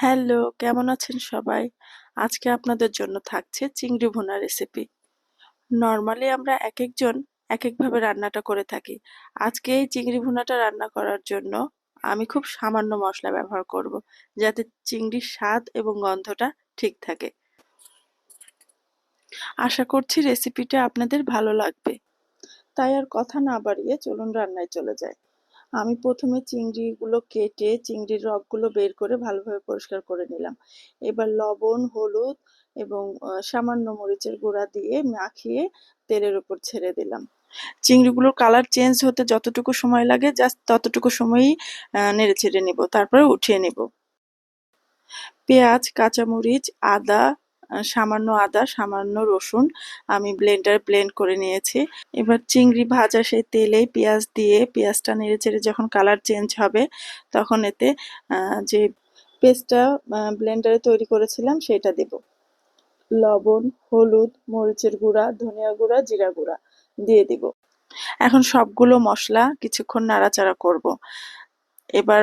Hello, কেমন আছেন সবাই? আজকে আপনাদের জন্য থাকছে চিংড়ি ভুনা রেসিপি। নরমালি আমরা একেকজন একেকভাবে রান্নাটা করে থাকি। আজকে এই চিংড়ি ভুনাটা রান্না করার জন্য আমি খুব সামান্য মসলা ব্যবহার করব, যাতে চিংড়ির স্বাদ এবং গন্ধটা ঠিক থাকে। আশা করছি রেসিপিটা আপনাদের ভালো লাগবে। তাই আর কথা না বাড়িয়ে চলুন রান্নায় চলে যাই। আমি প্রথমে চিংড়িগুলো কেটে চিংড়ির রগগুলো বের করে ভালোভাবে পরিষ্কার করে নিলাম। এবার লবণ, হলুদ এবং সামান্য মরিচের গুঁড়া দিয়ে মাখিয়ে তেলের উপর ছেড়ে দিলাম। চিংড়িগুলোর কালার চেঞ্জ হতে যতটুকু সময় লাগে জাস্ট ততটুকু সময়ই নেড়ে চেড়ে নেব, তারপরে উঠিয়ে নেব। পেঁয়াজ, কাঁচামরিচ, আদা, সামান্য আদা, সামান্য রসুন আমি ব্লেন্ড করে নিয়েছি। এবার চিংড়ি ভাজা সেই তেলেই পেঁয়াজ দিয়ে পেঁয়াজটা নেড়েচেড়ে যখন কালার চেঞ্জ হবে, তখন এতে যে পেস্টটা ব্লেন্ডারে তৈরি করেছিলাম সেটা দেব। লবণ, হলুদ, মরিচের গুঁড়া, ধনিয়া গুঁড়া, জিরা গুঁড়া দিয়ে দিব। এখন সবগুলো মশলা কিছুক্ষণ নাড়াচাড়া করব। এবার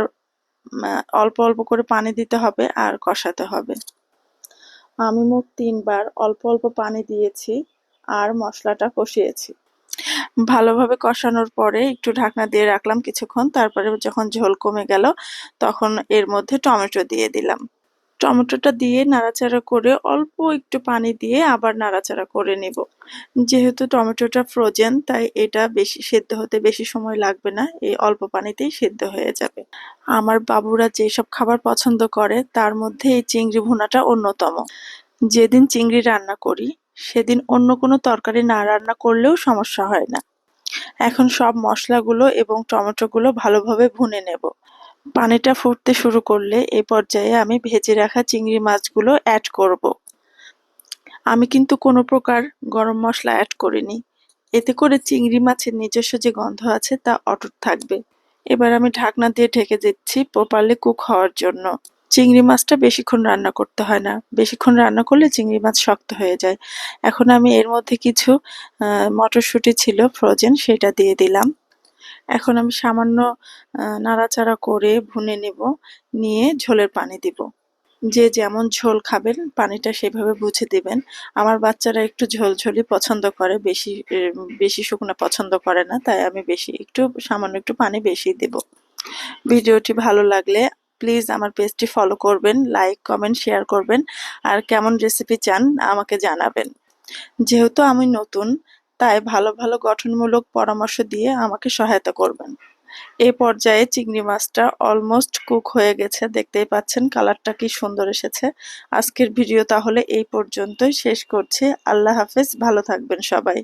অল্প অল্প করে পানি দিতে হবে আর কষাতে হবে। আমি মোট ৩ বার অল্প অল্প পানি দিয়েছি আর মশলাটা কষিয়েছি। ভালোভাবে কষানোর পরে একটু ঢাকনা দিয়ে রাখলাম কিছুক্ষণ, তারপরে যখন ঝোল কমে গেল তখন এর মধ্যে টমেটো দিয়ে দিলাম। টমেটোটা দিয়ে নাড়াচাড়া করে অল্প একটু পানি দিয়ে আবার নাড়াচাড়া করে নিব। যেহেতু টমেটোটা ফ্রোজেন তাই এটা বেশি সেদ্ধ হতে বেশি সময় লাগবে না, এই অল্প পানিতেই সেদ্ধ হয়ে যাবে। আমার বাবুরা যেসব খাবার পছন্দ করে তার মধ্যে এই চিংড়ি ভুনাটা অন্যতম। যেদিন চিংড়ি রান্না করি সেদিন অন্য কোনো তরকারি না রান্না করলেও সমস্যা হয় না। এখন সব মশলাগুলো এবং টমেটোগুলো ভালোভাবে ভুনে নেব। পানিটা ফুটতে শুরু করলে এই পর্যায়ে আমি ভেজে রাখা চিংড়ি মাছগুলো অ্যাড করব। আমি কিন্তু কোনো প্রকার গরম মশলা অ্যাড করিনি। এতে করে চিংড়ি মাছের নিজস্ব যে গন্ধ আছে তা অটুট থাকবে। এবার আমি ঢাকনা দিয়ে ঢেকে দিচ্ছি প্রপারলি কুক হওয়ার জন্য। চিংড়ি মাছটা বেশিক্ষণ রান্না করতে হয় না, বেশিক্ষণ রান্না করলে চিংড়ি মাছ শক্ত হয়ে যায়। এখন আমি এর মধ্যে কিছু মটরশুঁটি ছিল ফ্রোজেন, সেটা দিয়ে দিলাম। এখন আমি সামান্য নাড়াচাড়া করে ভুনে নেব, নিয়ে ঝোলের পানি দিব। যে যেমন ঝোল খাবেন পানিটা সেভাবে বুঝে দিবেন। আমার বাচ্চারা একটু ঝোলঝোলই পছন্দ করে, বেশি শুকনো পছন্দ করে না, তাই আমি সামান্য একটু পানি বেশি দেব। ভিডিওটি ভালো লাগলে প্লিজ আমার পেজটি ফলো করবেন, লাইক, কমেন্ট, শেয়ার করবেন আর কেমন রেসিপি চান আমাকে জানাবেন। যেহেতু আমি নতুন তাই ভালো ভালো গঠনমূলক পরামর্শ দিয়ে আমাকে সহায়তা করবেন। এই পর্যায়ে চিংড়ি মাছটা অলমোস্ট কুক হয়ে গেছে, দেখতেই পাচ্ছেন কালারটা কি সুন্দর এসেছে। আজকের ভিডিও তাহলে এই পর্যন্তই শেষ করছি। আল্লাহ হাফেজ, ভালো থাকবেন সবাই।